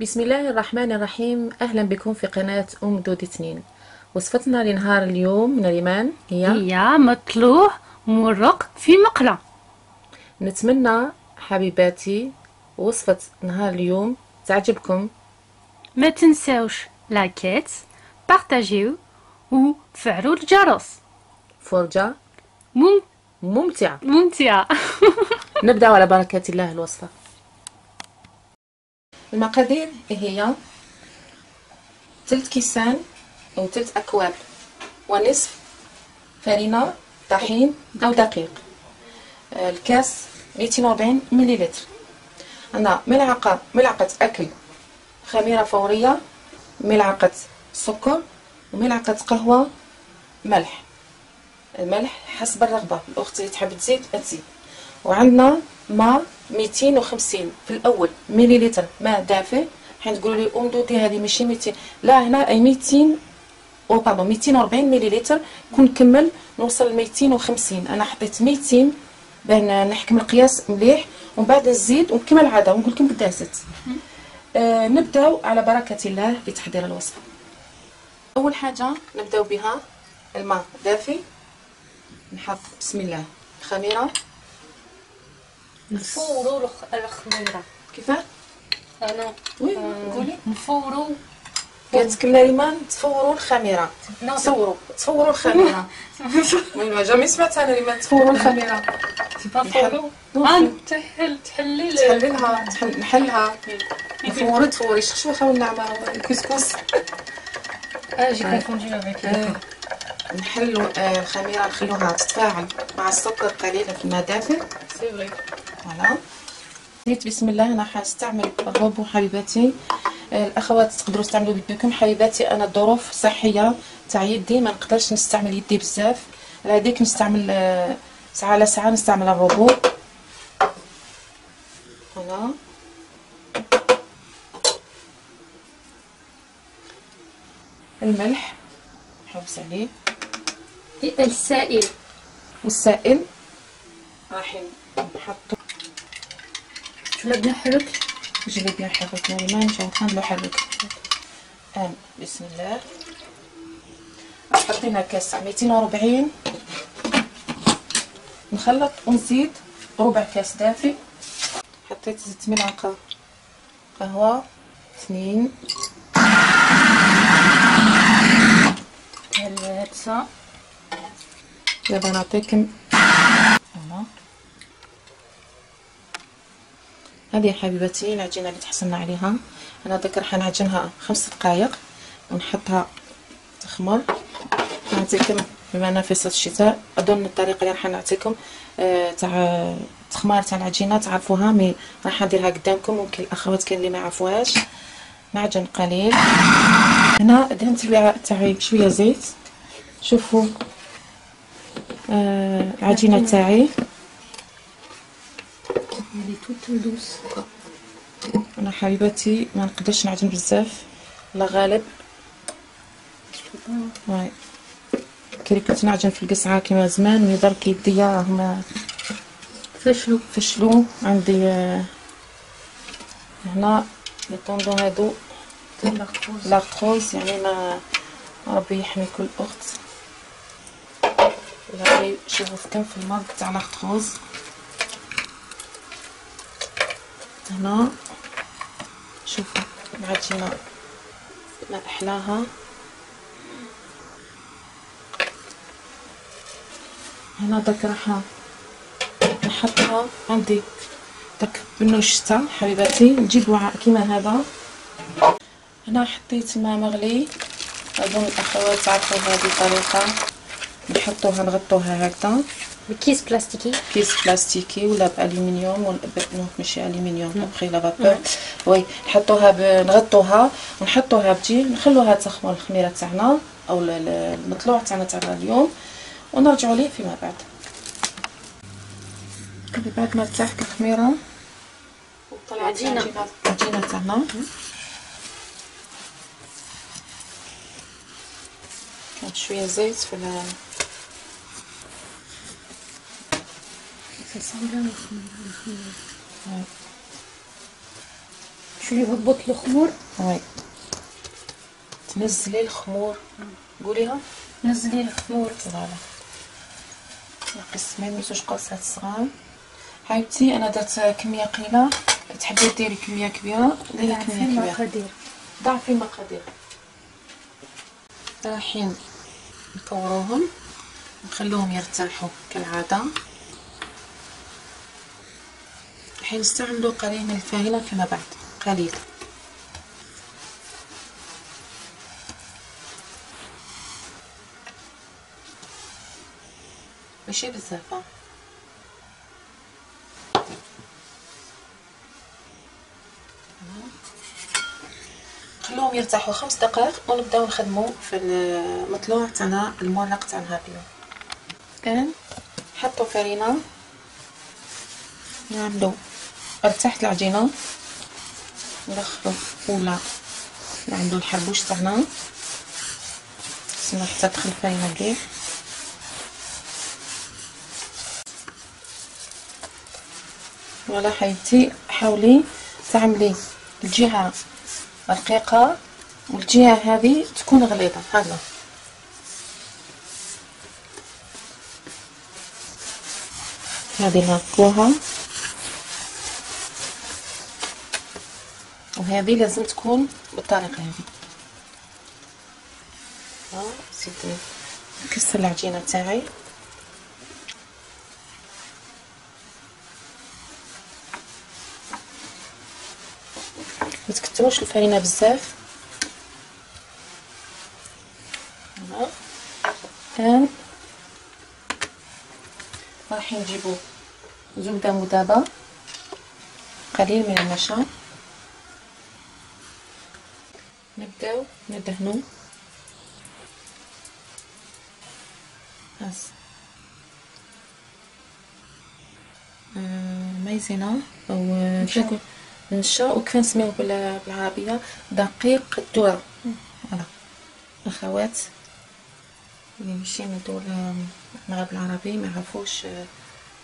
بسم الله الرحمن الرحيم. أهلا بكم في قناة أم دودي تنين. وصفتنا لنهار اليوم من اليمن هي مطلوح مرق في مقلة. نتمنى حبيباتي وصفة نهار اليوم تعجبكم. ما تنساوش لايكات، بارطاجيو وفعلوا الجرس. فرجة مم... ممتعة. ممتعة. نبدأ على بركة الله الوصفة. المقادير هي 3 كيسان أو 3 أكواب ونصف فرينة طحين أو دقيق. الكاس 240 مليلتر. عندنا ملعقة أكل خميرة فورية، ملعقة سكر وملعقة قهوة ملح. الملح حسب الرغبة، الأخت اللي تحب تزيد تزيد. وعندنا ماء 250 في الأول مليلتر ماء دافئ. حين تقولوا لي أم دودي هذه ماشي 200، لا هنا أي 240 مليلتر. كون نكمل نوصل ل 250. أنا حطيت 200 باه نحكم القياس مليح، ومن بعد نزيد ونكمل عاده ونقول لكم قداه زدت. نبداو على بركه الله بتحضير الوصفه. اول حاجه نبداو بها الماء دافي. نحط بسم الله الخميره. نفوروا الخميرة. كيفاه؟ أنا وي قولي. نفوروا. كتكمل ايمان تفوروا الخميره. تفوروا الخميره. ما جامي سمعت انا ايمان تفوروا الخميره. تفوروا. تحللها. نحلها. تفوري شخشوخه والنعمه الكسكس. جي كونفوندي افيك. نحلو الخميره نخلوها تتفاعل مع السكر قليلا في الماء دافئ. سي فري. فوالا. بديت بسم الله. انا حنستعمل الروبو حبيباتي. الاخوات تقدروا تستعملوا بيدكم. حبيباتي انا الظروف الصحيه تاع يدي ما نقدرش نستعمل يدي بزاف، على هذيك نستعمل ساعه على ساعه نستعمل الروبو. فوالا. الملح نحوس عليه. السائل. والسائل راح نحطو. جلبنا حرك. جلبنا حرك ما نمشيو نخلو حرك. بسم الله. حطينا كاس 240. نخلط ونزيد ربع كاس دافئ. حطيت 6 ملعقة قهوة 2. ثلاثة. دابا نعطيكم هنا. هذه حبيبتي العجينه اللي تحصلنا عليها. انا ذكر حنعجنها 5 دقائق ونحطها تخمر. نعطيكم بما أننا في فصل الشتاء اظن الطريقه اللي راح نعطيكم تاع تخمار تاع العجينه تعرفوها، مي راح نديرها قدامكم. ممكن الاخوات كاين اللي ما يعرفوهاش. معجن قليل. هنا دهنت تاعي بشويه زيت. شوفوا العجينه تاعي انا حبيباتي ما نقدرش نعجن بزاف، الله غالب. هاي كي كنت نعجن في القصعه كيما زمان ويضرك يديا هما فشلو عندي. هنا لي طوندون هادو لاكتوز، يعني ما ربي يحمي كل اخت. يعني شوفوا كم في الماء تاع لاكتوز. هنا شوفوا العجينه ما احلاها. هنا داك راح نحطها عندي داك بنوشته حبيباتي. نجيب وعاء كيما هذا. هنا حطيت ماء مغلي. اظن الاخوات تعرفوا هذه الطريقه. نحطوها نغطوها هكذا بكيس بلاستيكي. كيس بلاستيكي ولا بالومنيوم ولا نو ماشي الومنيوم ابخي لا فابور. وي نحطوها نغطوها ونحطوها بجي نخلوها تخمر الخميره تاعنا او المطلوع تاعنا تاع اليوم، ونرجعوا ليه فيما بعد. بعد ما ترتاح الخميره وطلعت العجينه تاعنا. كانت شويه زيت في شو اللي هبط الخمور؟ وي تنزلي الخمور. قوليها. نزلي الخمور. فوالا نقسمي من 2 قرصات صغار. حبيبتي انا درت كميه قليله، تحبي ديري كميه كبيره ديري كميه كبيره. مقادير. ضعفي المقادير. رايحين نكوروهم نخلوهم يرتاحوا كالعاده. راح نستعملوا قليل من الفانيلا فيما بعد، قليل. ماشي بزاف. خلوهم يرتاحوا 5 دقائق ونبداو نخدموا في المطلوع تاعنا المورق تاع نهار اليوم. الان نحطوا فرينه، نعملوا ارتاحت العجينه، ندخلوا ولا نعملوا الحربوش تاعنا نسمى حتى تدخل الفرينه مليح. ولا حبيبتي حاولي تعملي الجهه رقيقه والجهه هذه تكون غليظه. هذا هذه ناكلوها وهذه لازم تكون بالطريقه هذه. زيد نكسر العجينه تاعي. متكتروش الفرينه بزاف. الان راح نجيبو زبده مذابه، قليل من النشا، نبداو ندهنو مايزينا او نشا وكيف نسميوه بالعربيه دقيق الذره. فوالا اخوات اللي ماشي من دول المغرب العربي ما يعرفوش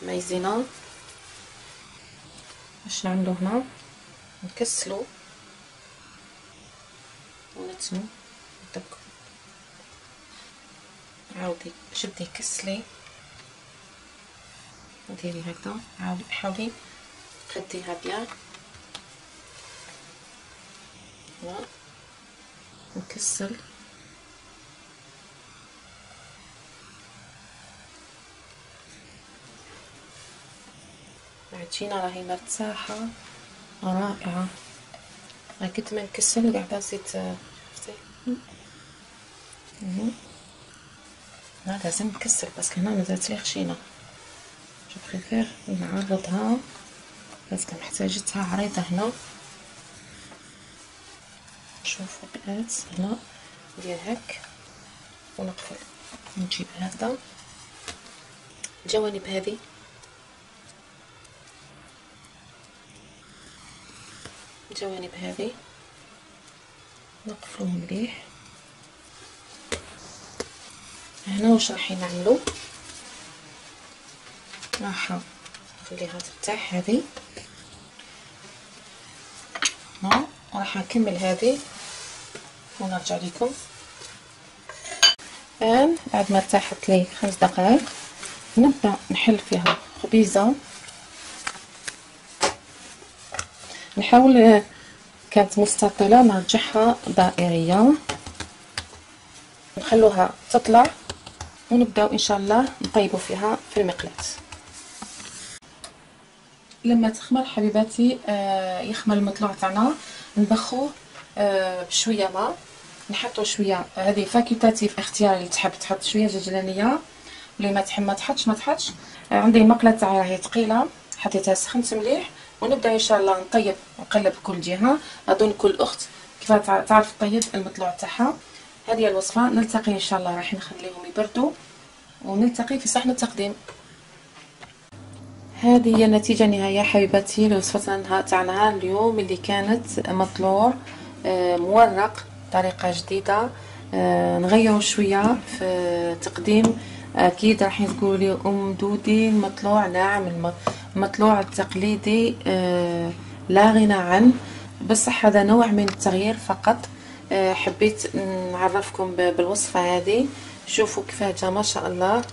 مايزينا. باش نعملو هنا نكسلو ونتنو ندبكو. عاودي شدي كسلي وديري هكذا. حاولي تخديها بيان. نكسل العجينه راهي مرتاحه رائعه. قد ما نكسل قاعده نزيد. شفتي لازم نكسل باسكو هنا مازالت لي خشينه. جو بريفير نعرضها باسكو محتاجتها عريضه. هنا شوفوا بنات هنا ندير هك ونقفل. نجيب هذا الجوانب هذه الجوانب هذه نقفلوهم مليح. هنا واش رايحين نعملو؟ راح نخليها ترتاح هذه. راح نكمل هذه ونرجع لكم. الان بعد ما ارتاحت لي 5 دقائق نبدا نحل فيها خبيزه. نحاول كانت مستطيله نرجعها دائريه، نخلوها تطلع ونبداو ان شاء الله نطيبوا فيها في المقلاة. لما تخمر حبيباتي يخمر المطلوع تاعنا نبخوه بشويه ماء. نحطوا شويه، هذه فاكولتاتيف اختياري، اللي تحب تحط شويه ججلانيه واللي ما تحب ما تحطش ما تحطش. عندي المقله تاعي راهي ثقيله حطيتها سخنت مليح ونبدا ان شاء الله نطيب نقلب كل جهه. اظن كل اخت كيف تعرف تطيب المطلوع تاعها. هذه الوصفه. نلتقي ان شاء الله، راح نخليهم يبردوا ونلتقي في صحن التقديم. هذه هي النتيجه النهائيه حبيباتي لوصفتنا تاعنا اليوم اللي كانت مطلوع مورق بطريقه جديده. نغيروا شويه في التقديم. اكيد راح تقولوا لي دودي المطلوع ناعم، المطلوع التقليدي لا غنى عنه. بصح هذا نوع من التغيير فقط. حبيت نعرفكم بالوصفة هذه. شوفوا كيفاه جا ما شاء الله.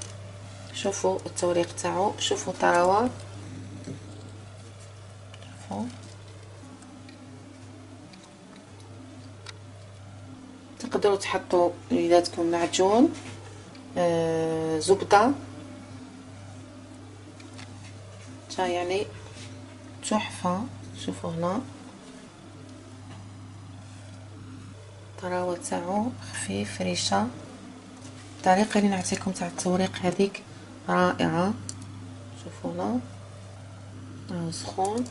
شوفوا التوريق تاعو، شوفوا طراوة، شوفوا. تقدروا تحطوا ولادكم معجون، زبدة، جا يعني تحفة. شوفوا هنا الطراوة تاعو خفيف ريشة. الطريقة اللي نعطيكم تاع التوريق هذيك رائعة. شوفوا هنا راهو سخون.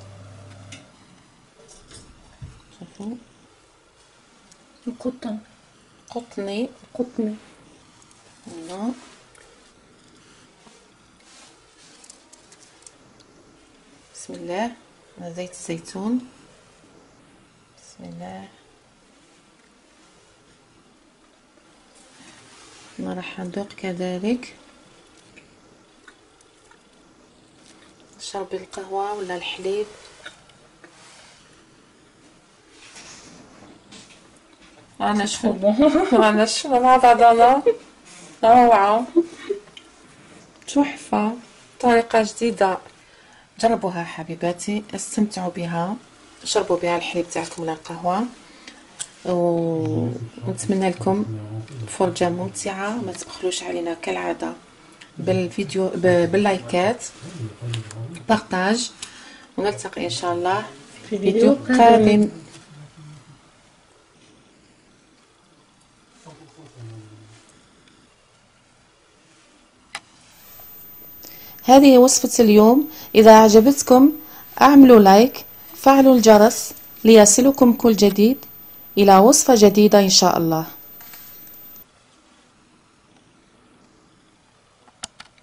شوفوا القطن قطني هنا. بسم الله. زيت الزيتون. بسم الله. ما راح ندوق كذلك. نشرب القهوة ولا الحليب. أنا نشوف مع بعضنا. روعة، تحفة، طريقة جديدة. جربوها حبيباتي، استمتعوا بها، شربوا بها الحليب تاعكم ولا القهوة، ونتمنى لكم فرجة ممتعة. ما تبخلوش علينا كالعادة بالفيديو باللايكات، بارطاج، ونلتقي ان شاء الله في فيديو قادم. هذه وصفة اليوم. إذا أعجبتكم اعملوا لايك، فعلوا الجرس ليصلكم كل جديد. إلى وصفة جديدة إن شاء الله.